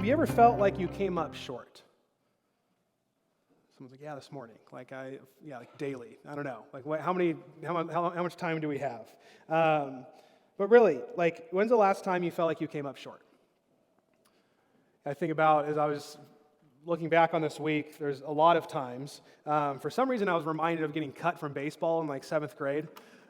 you ever felt like you came up short? Someone's like, yeah, this morning. Like daily. I don't know. Like how much time do we have? But really, like, when's the last time you felt like you came up short? I think about, as I was looking back on this week, there's a lot of times. For some reason, I was reminded of getting cut from baseball in like 7th grade.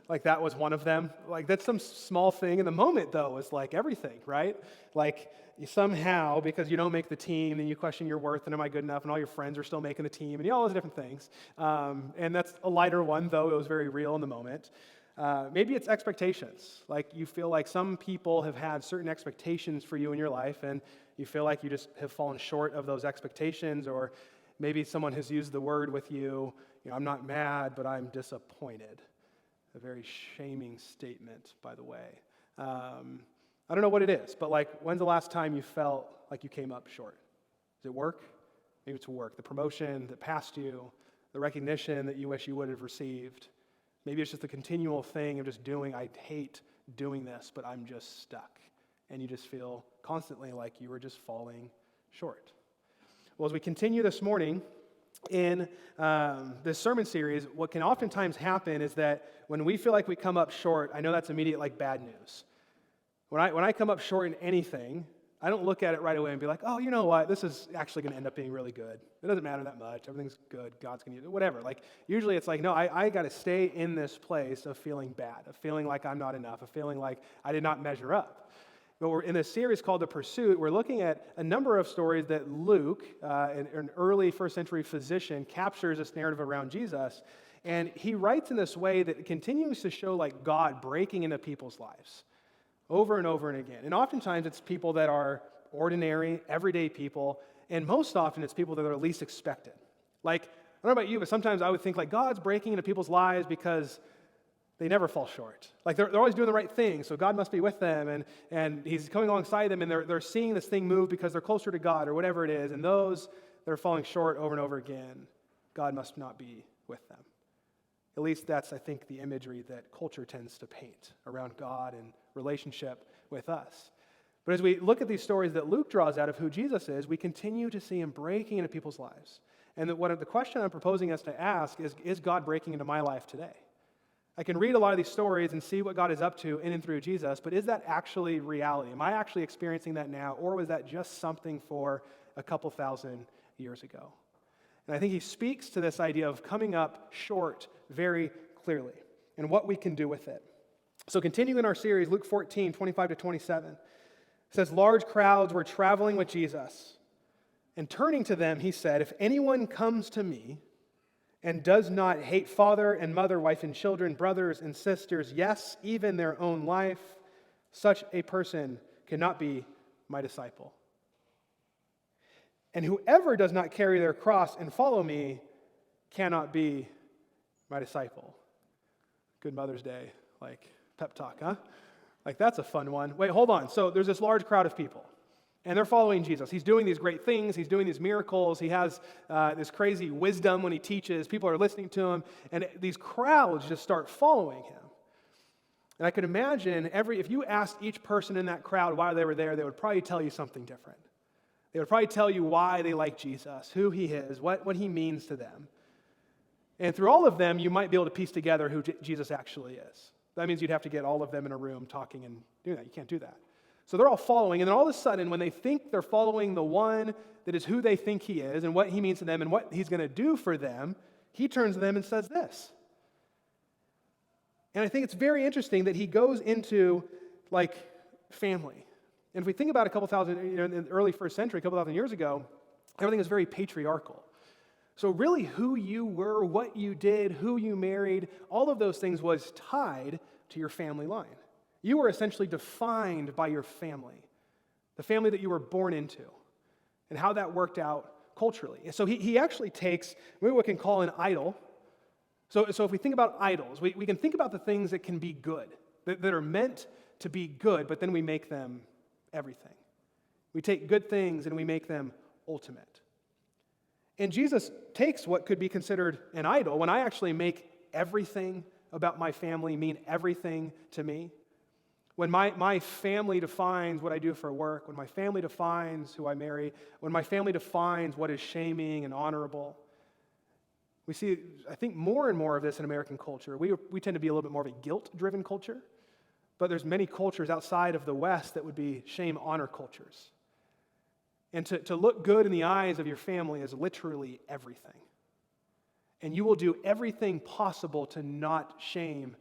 Like that was one of them. Like that's some small thing. In the moment, though, it's like everything, right? Like you somehow, because you don't make the team, then you question your worth and am I good enough? And all your friends are still making the team, and all those different things. And that's a lighter one, though it was very real in the moment. Maybe it's expectations. Like you feel like some people have had certain expectations for you in your life, and you feel like you just have fallen short of those expectations, or maybe someone has used the word with you, I'm not mad, but I'm disappointed. A very shaming statement, by the way. I don't know what it is, but like, when's the last time you felt like you came up short? Is it work? Maybe it's work. The promotion that passed you, the recognition that you wish you would have received. Maybe it's just the continual thing of just doing, I hate doing this, but I'm just stuck. And you just feel constantly like you were just falling short. Well, as we continue this morning in this sermon series, what can oftentimes happen is that when we feel like we come up short, I know that's immediate like bad news. When I come up short in anything, I don't look at it right away and be like, oh, you know what, this is actually going to end up being really good. It doesn't matter that much. Everything's good. God's going to use it. Whatever. Like, usually it's like, no, I got to stay in this place of feeling bad, of feeling like I'm not enough, of feeling like I did not measure up. But we're in this series called The Pursuit. We're looking at a number of stories that Luke, an early first century physician, captures this narrative around Jesus. And he writes in this way that continues to show like God breaking into people's lives over and over and again. And oftentimes it's people that are ordinary, everyday people. And most often it's people that are least expected. Like, I don't know about you, but sometimes I would think like God's breaking into people's lives because they never fall short. Like they're always doing the right thing, so God must be with them, and He's coming alongside them, and they're seeing this thing move because they're closer to God or whatever it is. And those that are falling short over and over again, God must not be with them. At least that's, I think, the imagery that culture tends to paint around God and relationship with us. But as we look at these stories that Luke draws out of who Jesus is, we continue to see Him breaking into people's lives. And the question I'm proposing us to ask is God breaking into my life today? I can read a lot of these stories and see what God is up to in and through Jesus, but is that actually reality? Am I actually experiencing that now, or was that just something for a couple thousand years ago? And I think he speaks to this idea of coming up short very clearly and what we can do with it. So continuing our series, Luke 14, 25 to 27, it says, large crowds were traveling with Jesus, and turning to them, he said, if anyone comes to me and does not hate father and mother, wife and children, brothers and sisters, yes, even their own life, such a person cannot be my disciple. And whoever does not carry their cross and follow me cannot be my disciple. Good Mother's Day, like pep talk, huh? Like that's a fun one. Wait, hold on. So there's this large crowd of people, and they're following Jesus. He's doing these great things. He's doing these miracles. He has this crazy wisdom when he teaches. People are listening to him, and these crowds just start following him. And I could imagine if you asked each person in that crowd why they were there, they would probably tell you something different. They would probably tell you why they like Jesus, who he is, what he means to them. And through all of them, you might be able to piece together who Jesus actually is. That means you'd have to get all of them in a room talking and doing that. You can't do that. So they're all following, and then all of a sudden, when they think they're following the one that is who they think he is and what he means to them and what he's going to do for them, he turns to them and says this. And I think it's very interesting that he goes into, like, family. And if we think about a couple thousand, in the early first century, a couple thousand years ago, everything was very patriarchal. So really who you were, what you did, who you married, all of those things was tied to your family line. You were essentially defined by your family, the family that you were born into, and how that worked out culturally. And so he actually takes what we can call an idol. So if we think about idols, we can think about the things that can be good, that are meant to be good, but then we make them everything. We take good things and we make them ultimate. And Jesus takes what could be considered an idol, when I actually make everything about my family mean everything to me. When my family defines what I do for work, when my family defines who I marry, when my family defines what is shaming and honorable, we see, I think, more and more of this in American culture. We tend to be a little bit more of a guilt-driven culture, but there's many cultures outside of the West that would be shame-honor cultures. And to look good in the eyes of your family is literally everything. And you will do everything possible to not shame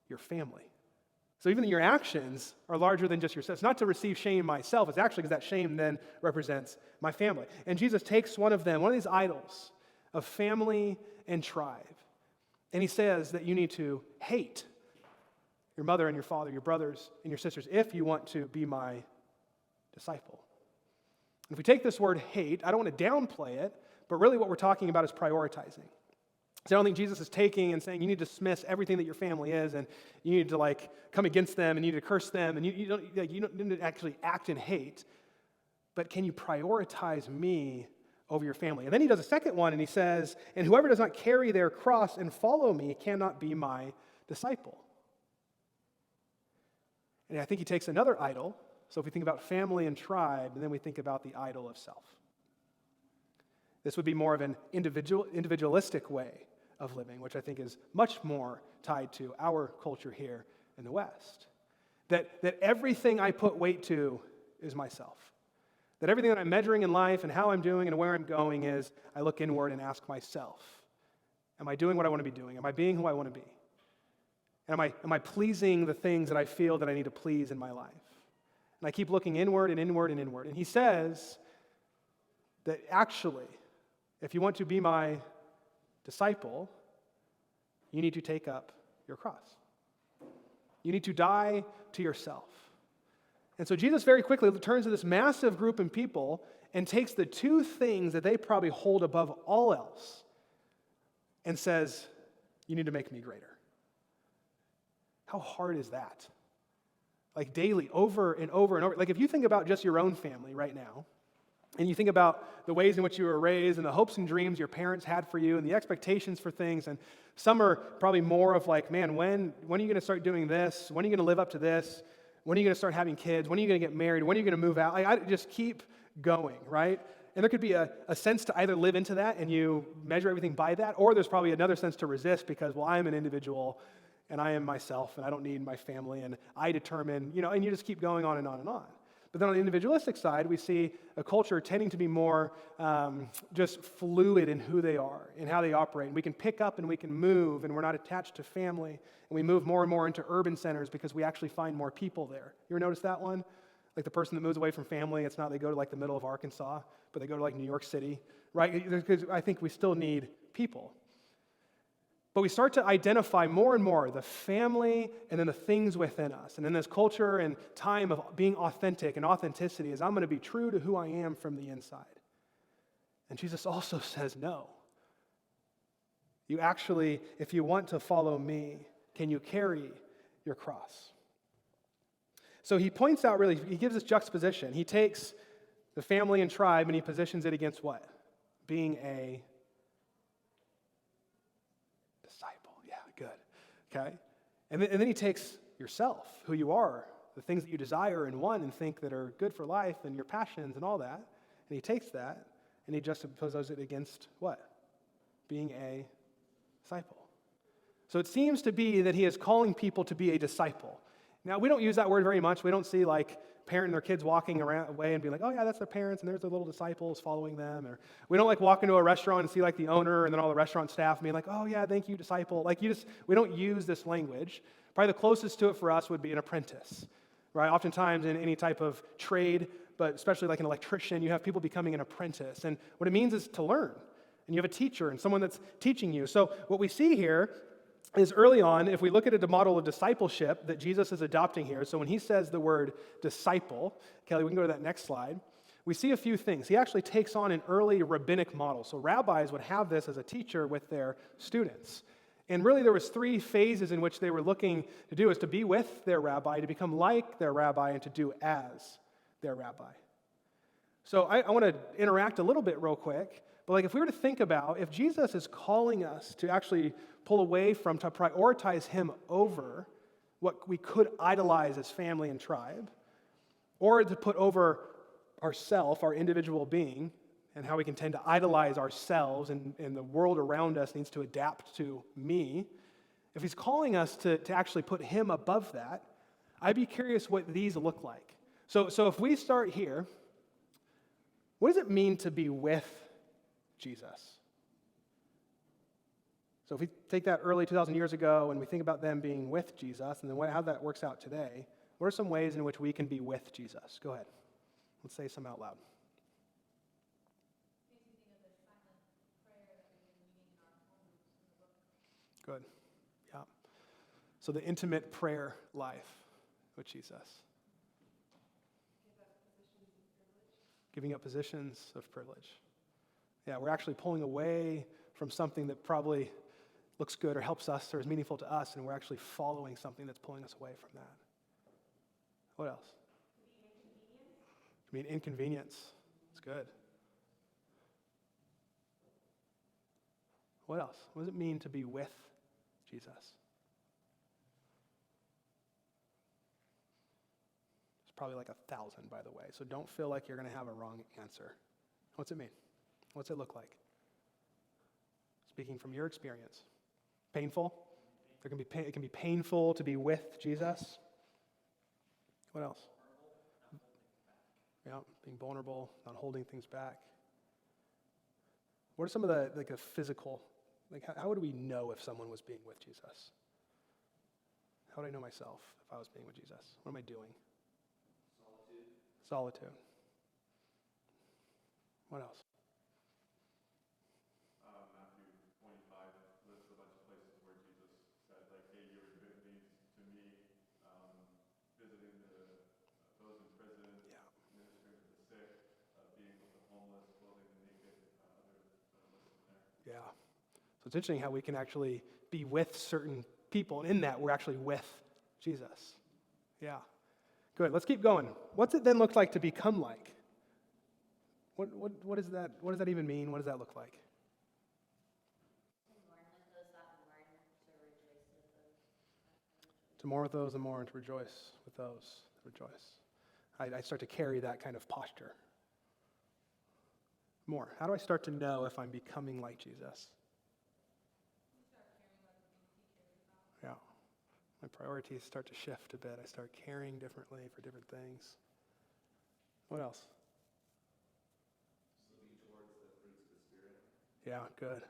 your family. So even your actions are larger than just yourself. It's not to receive shame myself. It's actually because that shame then represents my family. And Jesus takes one of these idols of family and tribe, and he says that you need to hate your mother and your father, your brothers and your sisters, if you want to be my disciple. If we take this word hate, I don't want to downplay it, but really what we're talking about is prioritizing. So I don't think Jesus is taking and saying you need to dismiss everything that your family is, and you need to come against them, and you need to curse them, and you don't need to actually act in hate. But can you prioritize me over your family? And then he does a second one, and he says, and whoever does not carry their cross and follow me cannot be my disciple. And I think he takes another idol. So if we think about family and tribe, and then we think about the idol of self. This would be more of an individualistic way of living, which I think is much more tied to our culture here in the West. That everything I put weight to is myself. That everything that I'm measuring in life and how I'm doing and where I'm going is I look inward and ask myself, am I doing what I want to be doing? Am I being who I want to be? And am I pleasing the things that I feel that I need to please in my life? And I keep looking inward and inward and inward. And he says that actually, if you want to be my disciple, you need to take up your cross. You need to die to yourself. And so Jesus very quickly turns to this massive group of people and takes the two things that they probably hold above all else and says, you need to make me greater. How hard is that? Daily, over and over and over. If you think about just your own family right now, and you think about the ways in which you were raised and the hopes and dreams your parents had for you and the expectations for things, and some are probably more of man, when are you going to start doing this? When are you going to live up to this? When are you going to start having kids? When are you going to get married? When are you going to move out? I just keep going, right? And there could be a sense to either live into that and you measure everything by that, or there's probably another sense to resist because, I'm an individual and I am myself and I don't need my family and I determine, and you just keep going on and on and on. But then on the individualistic side, we see a culture tending to be more just fluid in who they are and how they operate. And we can pick up and we can move, and we're not attached to family. And we move more and more into urban centers because we actually find more people there. You ever notice that one? The person that moves away from family, it's not they go to the middle of Arkansas, but they go to New York City, right? Because I think we still need people. But we start to identify more and more the family and then the things within us. And in this culture and time of being authentic, and authenticity is I'm going to be true to who I am from the inside. And Jesus also says no. You actually, if you want to follow me, can you carry your cross? So he points out he gives this juxtaposition. He takes the family and tribe and he positions it against what? Being a okay? And then he takes yourself, who you are, the things that you desire and want and think that are good for life and your passions and all that, and he takes that and he juxtaposes it against what? Being a disciple. So it seems to be that he is calling people to be a disciple. Now, we don't use that word very much. We don't see parent and their kids walking away and being oh yeah, that's their parents and there's their little disciples following them. Or we don't walk into a restaurant and see the owner and then all the restaurant staff being oh yeah, thank you, disciple. We don't use this language. Probably the closest to it for us would be an apprentice, right? Oftentimes in any type of trade, but especially an electrician, you have people becoming an apprentice. And what it means is to learn. And you have a teacher and someone that's teaching you. So what we see here is early on, if we look at the model of discipleship that Jesus is adopting here, so when he says the word disciple, Kelly, we can go to that next slide, we see a few things. He actually takes on an early rabbinic model. So rabbis would have this as a teacher with their students. And really there was three phases in which they were looking to do, is to be with their rabbi, to become like their rabbi, and to do as their rabbi. So I want to interact a little bit real quick, but if we were to think about, if Jesus is calling us to actually pull away from, to prioritize him over what we could idolize as family and tribe, or to put over ourself, our individual being, and how we can tend to idolize ourselves and the world around us needs to adapt to me. If he's calling us to actually put him above that, I'd be curious what these look like. So if we start here, what does it mean to be with Jesus? So if we take that early 2,000 years ago and we think about them being with Jesus, and then how that works out today, what are some ways in which we can be with Jesus? Go ahead. Let's say some out loud. Good. Yeah. So the intimate prayer life with Jesus. Giving up positions of privilege. Yeah, we're actually pulling away from something that probably looks good or helps us or is meaningful to us, and we're actually following something that's pulling us away from that. What else? I mean, inconvenience. It's good. What else? What does it mean to be with Jesus? It's probably like 1,000, by the way, so don't feel like you're going to have a wrong answer. What's it mean? What's it look like? Speaking from your experience. Painful? It can be painful to be with Jesus. What else? Yeah, being vulnerable, not holding things back. What are some of the physical, how would we know if someone was being with Jesus? How would I know myself if I was being with Jesus? What am I doing? Solitude. What else? Matthew 25 lists a bunch of places where Jesus said, hey, you were doing things to me, visiting those in prison, ministering to the sick, being with the homeless, clothing the naked, other lists in there. Yeah. So it's interesting how we can actually be with certain people, and in that we're actually with Jesus. Yeah. Good. Let's keep going. What's it then look like to become like? What is that? What does that even mean? What does that look like? To mourn with those and mourn, and to rejoice with those that rejoice. I start to carry that kind of posture. More. How do I start to know if I'm becoming like Jesus? Yeah. My priorities start to shift a bit. I start caring differently for different things. What else? Looking towards the fruits of the Spirit. Yeah, good.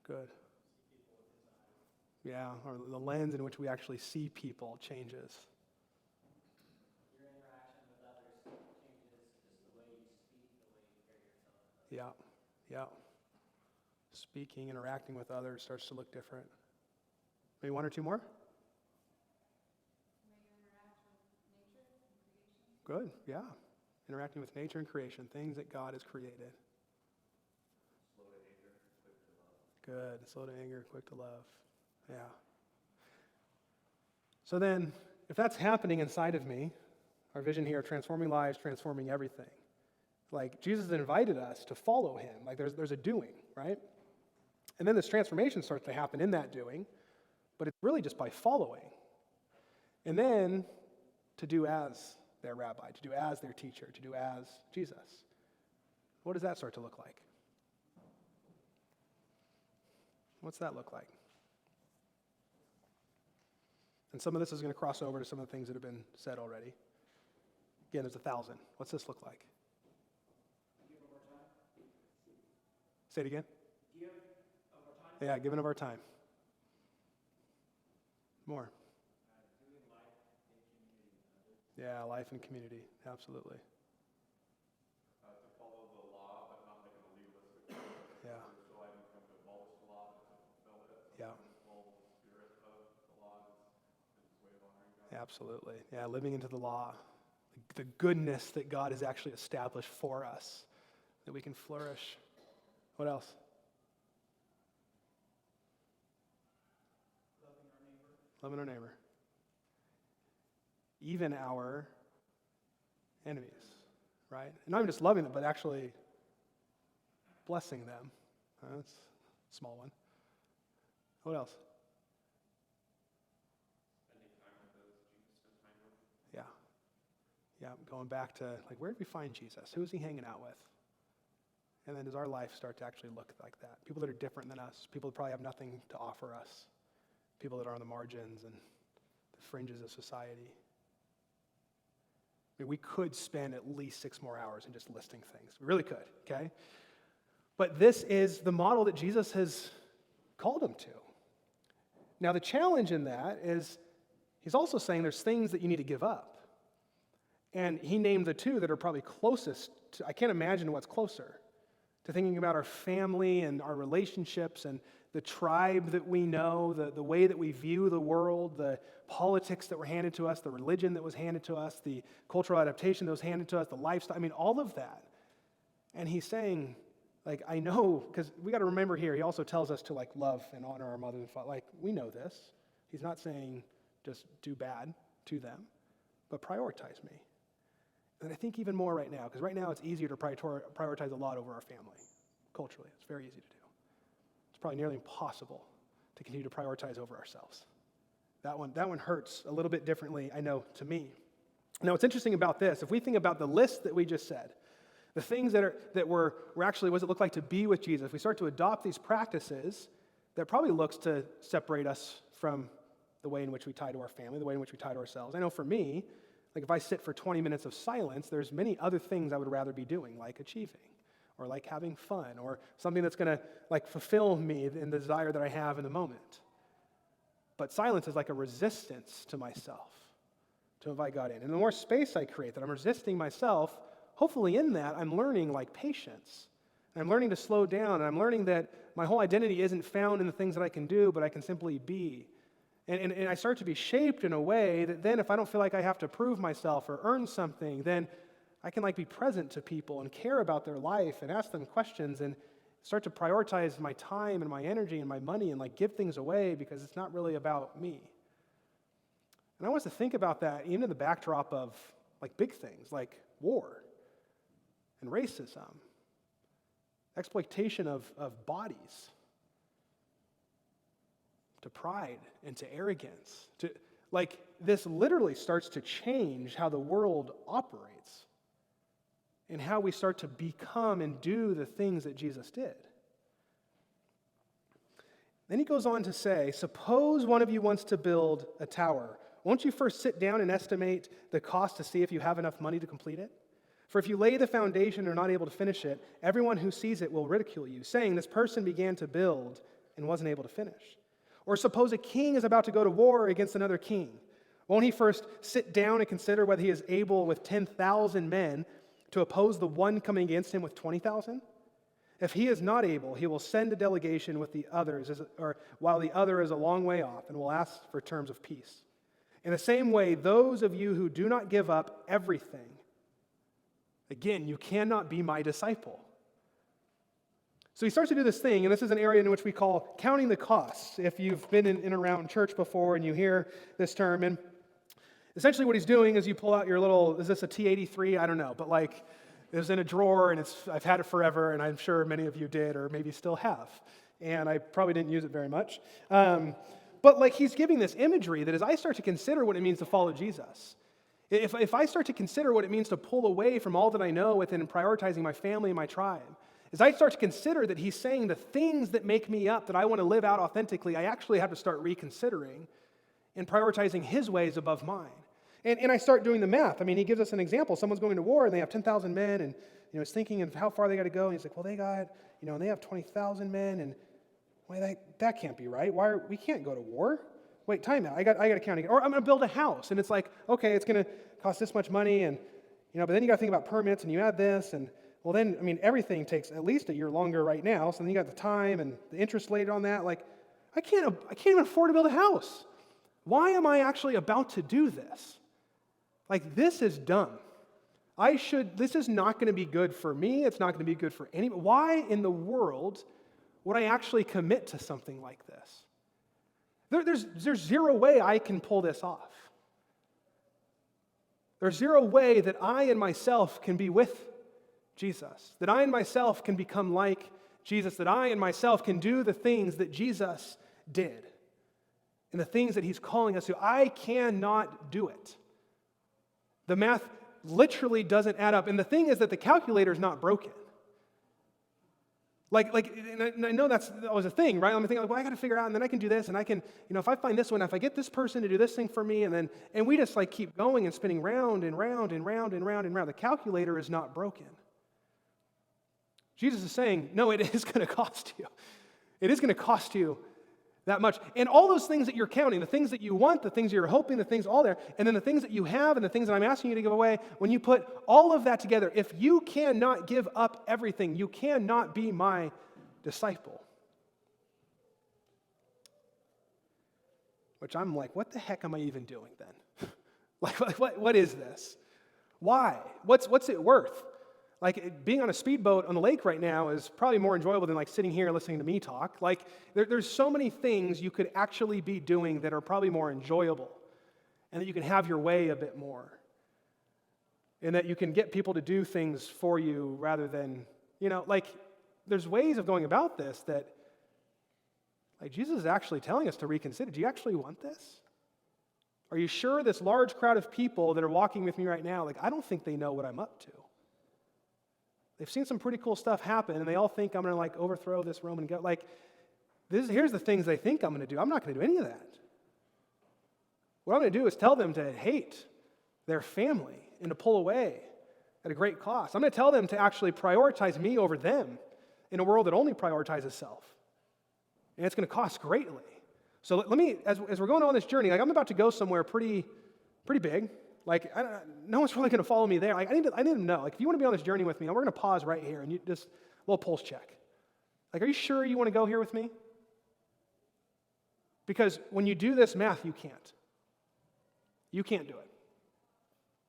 Good. Yeah, or the lens in which we actually see people changes. Your interaction with others changes just the way you speak, the way you carry yourself with others. Yeah. Speaking, interacting with others starts to look different. Maybe one or two more? Good, yeah. Interacting with nature and creation, things that God has created. Slow to anger, quick to love. Good, slow to anger, quick to love. Yeah. So then, if that's happening inside of me, our vision here, transforming lives, transforming everything. Like, Jesus invited us to follow him. Like, there's a doing, right? And then this transformation starts to happen in that doing, but it's really just by following. And then to do as their rabbi, to do as their teacher, to do as Jesus. What does that start to look like? What's that look like? And some of this is going to cross over to some of the things that have been said already. Again, there's 1,000. What's this look like? Give of our time. Say it again. Give of our time. Yeah, giving of our time. More. Doing life in community with others. Yeah, life and community. Absolutely. To follow the law, but not like in a legalistic way. Yeah. So I didn't come to abolish the law, but to fulfill it. Yeah. Follow the spirit of the law is his way of honoring God. Absolutely. Yeah, living into the law. The goodness that God has actually established for us, that we can flourish. What else? Loving our neighbor. Even our enemies, right? And not even just loving them, but actually blessing them. That's a small one. What else? Yeah, going back to, like, where did we find Jesus? Who is he hanging out with? And then does our life start to actually look like that? People that are different than us, people that probably have nothing to offer us, people that are on the margins and the fringes of society. I mean, we could spend at least 6 more hours in just listing things. We really could, okay? But this is the model that Jesus has called them to. Now, the challenge in that is he's also saying there's things that you need to give up. And he named the 2 that are probably closest to, I can't imagine what's closer, to thinking about our family and our relationships and the tribe that we know, the way that we view the world, the politics that were handed to us, the religion that was handed to us, the cultural adaptation that was handed to us, the lifestyle, I mean, all of that. And he's saying, like, I know, because we got to remember here, he also tells us to, like, love and honor our mother and father. Like, we know this. He's not saying just do bad to them, but prioritize me. And I think even more right now, because right now it's easier to prioritize a lot over our family. Culturally, it's very easy to do. It's probably nearly impossible to continue to prioritize over ourselves. That one hurts a little bit differently, I know, to me. Now, what's interesting about this, if we think about the list that we just said, the things that were actually, what does it look like to be with Jesus? If we start to adopt these practices, that probably looks to separate us from the way in which we tie to our family, the way in which we tie to ourselves. I know for me, like if I sit for 20 minutes of silence, there's many other things I would rather be doing, like achieving, or like having fun, or something that's going to like fulfill me in the desire that I have in the moment. But silence is like a resistance to myself, to invite God in. And the more space I create, that I'm resisting myself, hopefully in that I'm learning like patience. And I'm learning to slow down, and I'm learning that my whole identity isn't found in the things that I can do, but I can simply be. And I start to be shaped in a way that then if I don't feel like I have to prove myself or earn something, then I can like be present to people and care about their life and ask them questions and start to prioritize my time and my energy and my money and like give things away because it's not really about me. And I want us to think about that even in the backdrop of like big things like war and racism, exploitation of bodies, to pride and to arrogance. To like this literally starts to change how the world operates and how we start to become and do the things that Jesus did. Then he goes on to say, suppose one of you wants to build a tower. Won't you first sit down and estimate the cost to see if you have enough money to complete it? For if you lay the foundation and are not able to finish it, everyone who sees it will ridicule you, saying, this person began to build and wasn't able to finish. Or suppose a king is about to go to war against another king. Won't he first sit down and consider whether he is able with 10,000 men to oppose the one coming against him with 20,000? If he is not able, he will send a delegation with the others, while the other is a long way off, and will ask for terms of peace. In the same way, those of you who do not give up everything, again, you cannot be my disciple. So he starts to do this thing, and this is an area in which we call counting the costs. If you've been in and around church before and you hear this term, and essentially what he's doing is you pull out your little, is this a T83? I don't know, but like it was in a drawer, and I've had it forever, and I'm sure many of you did, or maybe still have, and I probably didn't use it very much. But like he's giving this imagery that as I start to consider what it means to follow Jesus, if I start to consider what it means to pull away from all that I know within prioritizing my family and my tribe, as I start to consider that he's saying the things that make me up, that I want to live out authentically, I actually have to start reconsidering and prioritizing his ways above mine. And I start doing the math. I mean, he gives us an example. Someone's going to war and they have 10,000 men, and he's thinking of how far they got to go. And he's like, well, they got, and they have 20,000 men, and wait, that can't be right. We can't go to war. Wait, time out. I got to count again. Or I'm going to build a house, and it's like, okay, it's going to cost this much money, and but then you got to think about permits, and you add this, and well, then everything takes at least a year longer right now. So then you got the time and the interest later on that. Like, I can't even afford to build a house. Why am I actually about to do this? Like, this is dumb. This is not going to be good for me. It's not going to be good for anyone. Why in the world would I actually commit to something like this? There's zero way I can pull this off. There's zero way that I and myself can be with Jesus, that I and myself can become like Jesus, that I and myself can do the things that Jesus did and the things that he's calling us to. I cannot do it. The math literally doesn't add up. And the thing is that the calculator is not broken. And I know that was a thing, right? I'm thinking, like, well, I got to figure out, and then I can do this, and I can, if I find this one, if I get this person to do this thing for me, and we just like keep going and spinning round and round and round and round and round. The calculator is not broken. Jesus is saying, no, it is going to cost you. It is going to cost you that much. And all those things that you're counting, the things that you want, the things you're hoping, the things all there, and then the things that you have and the things that I'm asking you to give away, when you put all of that together, if you cannot give up everything, you cannot be my disciple. Which I'm like, what the heck am I even doing then? what is this? Why? What's it worth? Like, being on a speedboat on the lake right now is probably more enjoyable than like sitting here listening to me talk. Like, there's so many things you could actually be doing that are probably more enjoyable, and that you can have your way a bit more, and that you can get people to do things for you rather than, there's ways of going about this that, like, Jesus is actually telling us to reconsider. Do you actually want this? Are you sure this large crowd of people that are walking with me right now, like, I don't think they know what I'm up to. They've seen some pretty cool stuff happen, and they all think I'm going to, like, overthrow this Roman government. Like, here's the things they think I'm going to do. I'm not going to do any of that. What I'm going to do is tell them to hate their family and to pull away at a great cost. I'm going to tell them to actually prioritize me over them in a world that only prioritizes self. And it's going to cost greatly. So let me, as we're going on this journey, like, I'm about to go somewhere pretty big. Like, no one's really going to follow me there. Like, I need to know. Like, if you want to be on this journey with me, we're going to pause right here and you just a little pulse check. Like, are you sure you want to go here with me? Because when you do this math, you can't. You can't do it.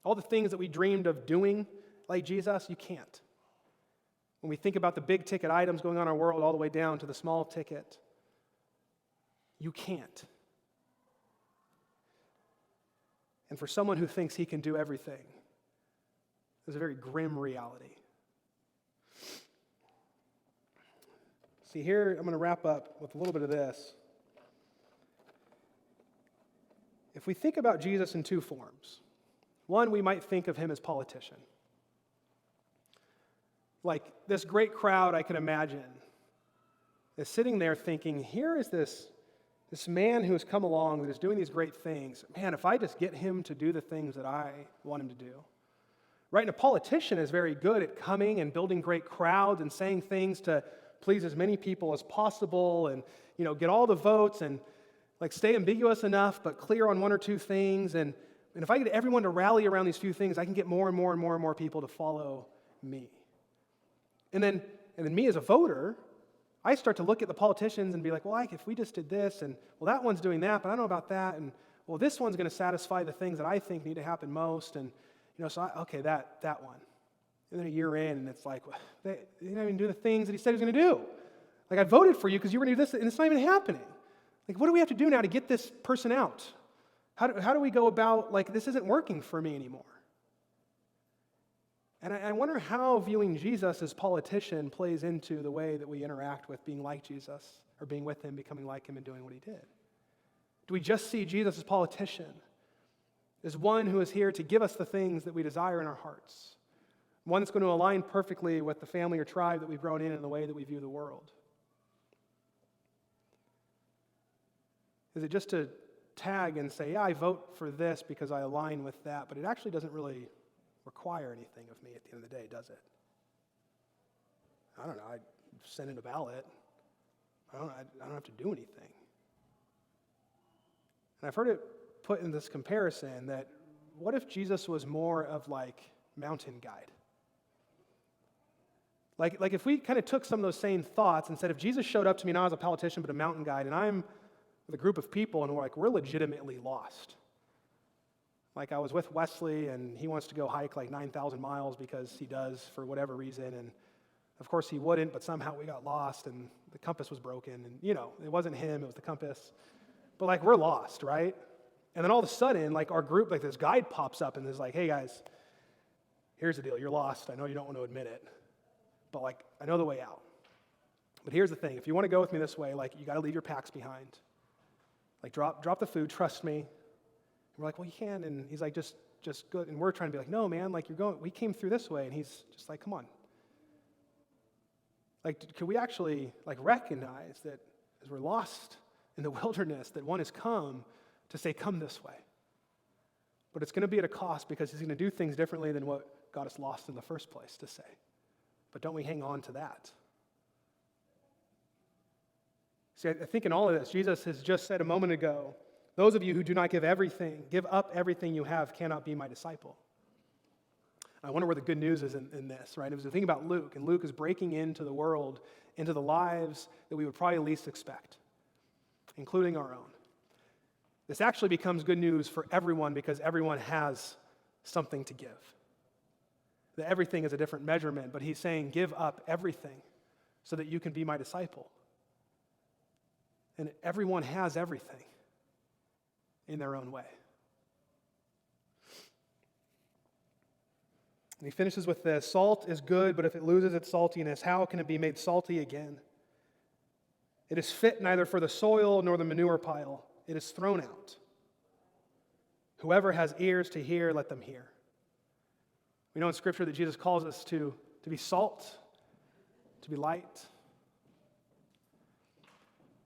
All the things that we dreamed of doing like Jesus, you can't. When we think about the big ticket items going on in our world all the way down to the small ticket, you can't. And for someone who thinks he can do everything, there's a very grim reality. See, here I'm going to wrap up with a little bit of this. If we think about Jesus in two forms, one, we might think of him as politician. Like, this great crowd I can imagine is sitting there thinking, here is this man who has come along that is doing these great things. Man, if I just get him to do the things that I want him to do. Right? And a politician is very good at coming and building great crowds and saying things to please as many people as possible and, get all the votes and, like, stay ambiguous enough but clear on one or two things. And if I get everyone to rally around these few things, I can get more and more and more and more people to follow me. And then me as a voter, I start to look at the politicians and be like, well, if we just did this, and well, that one's doing that, but I don't know about that, and well, this one's going to satisfy the things that I think need to happen most, and that one. And then a year in, and it's like, well, he didn't even do the things that he said he was going to do. Like, I voted for you because you were going to do this, and it's not even happening. Like, what do we have to do now to get this person out? How do we go about, like, this isn't working for me anymore? And I wonder how viewing Jesus as politician plays into the way that we interact with being like Jesus, or being with him, becoming like him, and doing what he did. Do we just see Jesus as politician, as one who is here to give us the things that we desire in our hearts, one that's going to align perfectly with the family or tribe that we've grown in and the way that we view the world? Is it just to tag and say, yeah, I vote for this because I align with that, but it actually doesn't really require anything of me at the end of the day, does it? I don't know. I send in a ballot. I don't have to do anything. And I've heard it put in this comparison that what if Jesus was more of like mountain guide? Like if we kind of took some of those same thoughts and said, if Jesus showed up to me not as a politician but a mountain guide, and I'm with a group of people and we're legitimately lost. Like, I was with Wesley, and he wants to go hike like 9,000 miles because he does for whatever reason, and of course he wouldn't, but somehow we got lost, and the compass was broken, and it wasn't him, it was the compass. But like, we're lost, right? And then all of a sudden, like, our group, like, this guide pops up and is like, hey guys, here's the deal, you're lost, I know you don't want to admit it, but like, I know the way out. But here's the thing, if you want to go with me this way, like, you got to leave your packs behind. Like, drop the food, trust me. We're like, well, you can. And he's like, just good. And we're trying to be like, no, man, like we came through this way. And he's just like, come on. Like, could we actually like recognize that as we're lost in the wilderness, that one has come to say, come this way. But it's going to be at a cost because he's going to do things differently than what got us lost in the first place to say. But don't we hang on to that? See, I think in all of this, Jesus has just said a moment ago, those of you who do not give up everything you have, cannot be my disciple. I wonder where the good news is in this, right? It was the thing about Luke, and Luke is breaking into the world, into the lives that we would probably least expect, including our own. This actually becomes good news for everyone because everyone has something to give. That everything is a different measurement, but he's saying, give up everything so that you can be my disciple. And everyone has everything in their own way. And he finishes with this, salt is good, but if it loses its saltiness, how can it be made salty again? It is fit neither for the soil nor the manure pile. It is thrown out. Whoever has ears to hear, let them hear. We know in Scripture that Jesus calls us to be salt, to be light.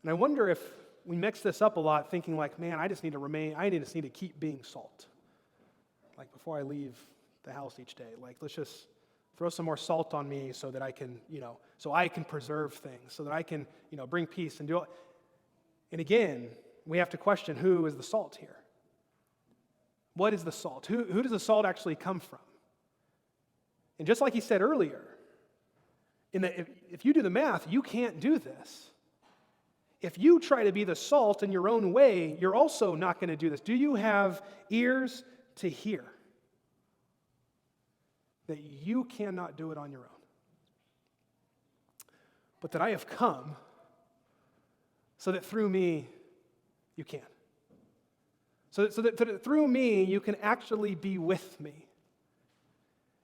And I wonder if we mix this up a lot, thinking like, man, I just need to keep being salt. Like before I leave the house each day, like let's just throw some more salt on me so that I can, so I can preserve things, so that I can, bring peace and do it. And again, we have to question who is the salt here. What is the salt? Who does the salt actually come from? And just like he said earlier, if you do the math, you can't do this. If you try to be the salt in your own way, you're also not going to do this. Do you have ears to hear? That you cannot do it on your own. But that I have come so that through me, you can. So that through me, you can actually be with me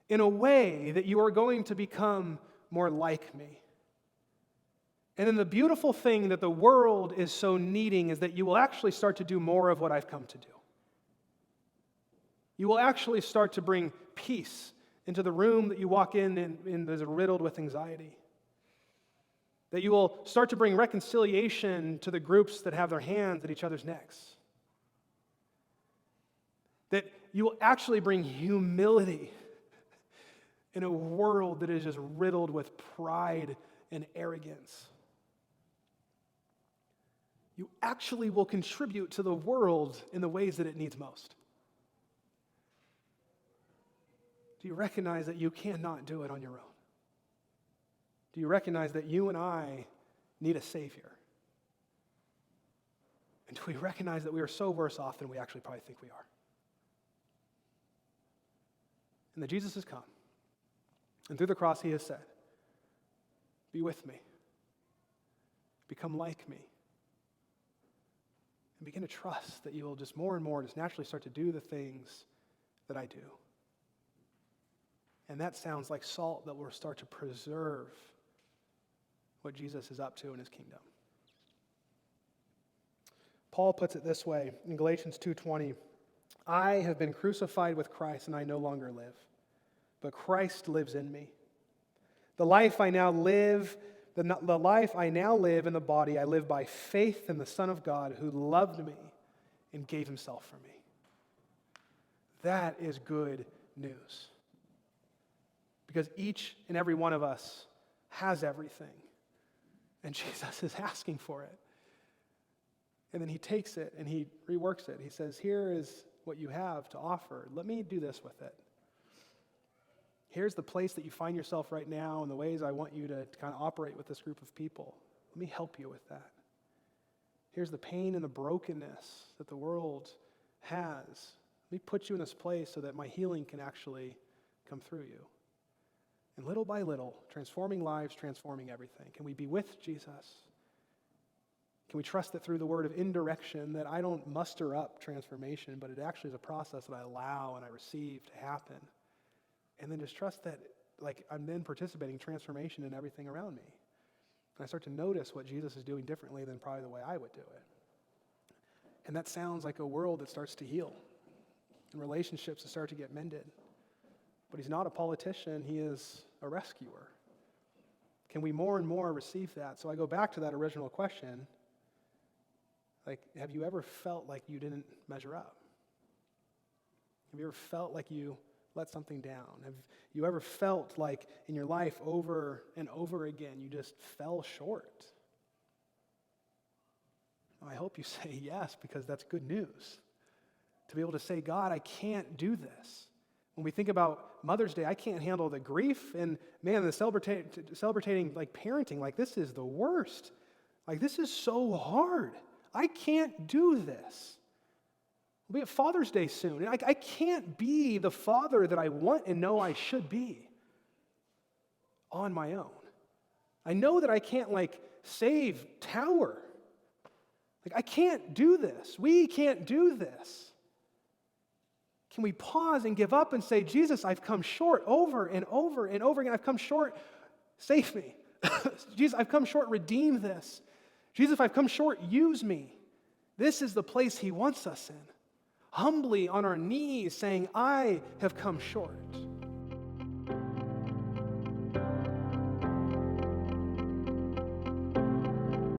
in a way that you are going to become more like me. And then the beautiful thing that the world is so needing is that you will actually start to do more of what I've come to do. You will actually start to bring peace into the room that you walk in and that is riddled with anxiety. That you will start to bring reconciliation to the groups that have their hands at each other's necks. That you will actually bring humility in a world that is just riddled with pride and arrogance. You actually will contribute to the world in the ways that it needs most. Do you recognize that you cannot do it on your own? Do you recognize that you and I need a Savior? And do we recognize that we are so worse off than we actually probably think we are? And that Jesus has come. And through the cross he has said, be with me. Become like me. And begin to trust that you will just more and more just naturally start to do the things that I do. And that sounds like salt that will start to preserve what Jesus is up to in his kingdom. Paul puts it this way in Galatians 2:20, I have been crucified with Christ and I no longer live, but Christ lives in me. The life I now live in the body, I live by faith in the Son of God who loved me and gave himself for me. That is good news. Because each and every one of us has everything. And Jesus is asking for it. And then he takes it and he reworks it. He says, here is what you have to offer. Let me do this with it. Here's the place that you find yourself right now and the ways I want you to kind of operate with this group of people. Let me help you with that. Here's the pain and the brokenness that the world has. Let me put you in this place so that my healing can actually come through you. And little by little, transforming lives, transforming everything. Can we be with Jesus? Can we trust that through the word of indirection that I don't muster up transformation, but it actually is a process that I allow and I receive to happen? And then just trust that I'm then participating in transformation in everything around me. And I start to notice what Jesus is doing differently than probably the way I would do it. And that sounds like a world that starts to heal. and relationships to start to get mended. But he's not a politician, he is a rescuer. Can we more and more receive that? So I go back to that original question. Like, have you ever felt like you didn't measure up? Have you ever felt like you let something down? Have you ever felt like in your life over and over again you just fell short? I hope you say yes, because that's good news. To be able to say, God, I can't do this. When we think about Mother's Day, I can't handle the grief, and man, the celebrating like parenting, like this is the worst. Like this is so hard. I can't do this. We'll be at Father's Day soon, and I can't be the father that I want and know I should be on my own. I know that I can't like save Tower. Like I can't do this. We can't do this. Can we pause and give up and say, Jesus, I've come short over and over and over again. I've come short. Save me. Jesus, I've come short. Redeem this. Jesus, if I've come short, use me. This is the place he wants us in. Humbly on our knees saying, I have come short.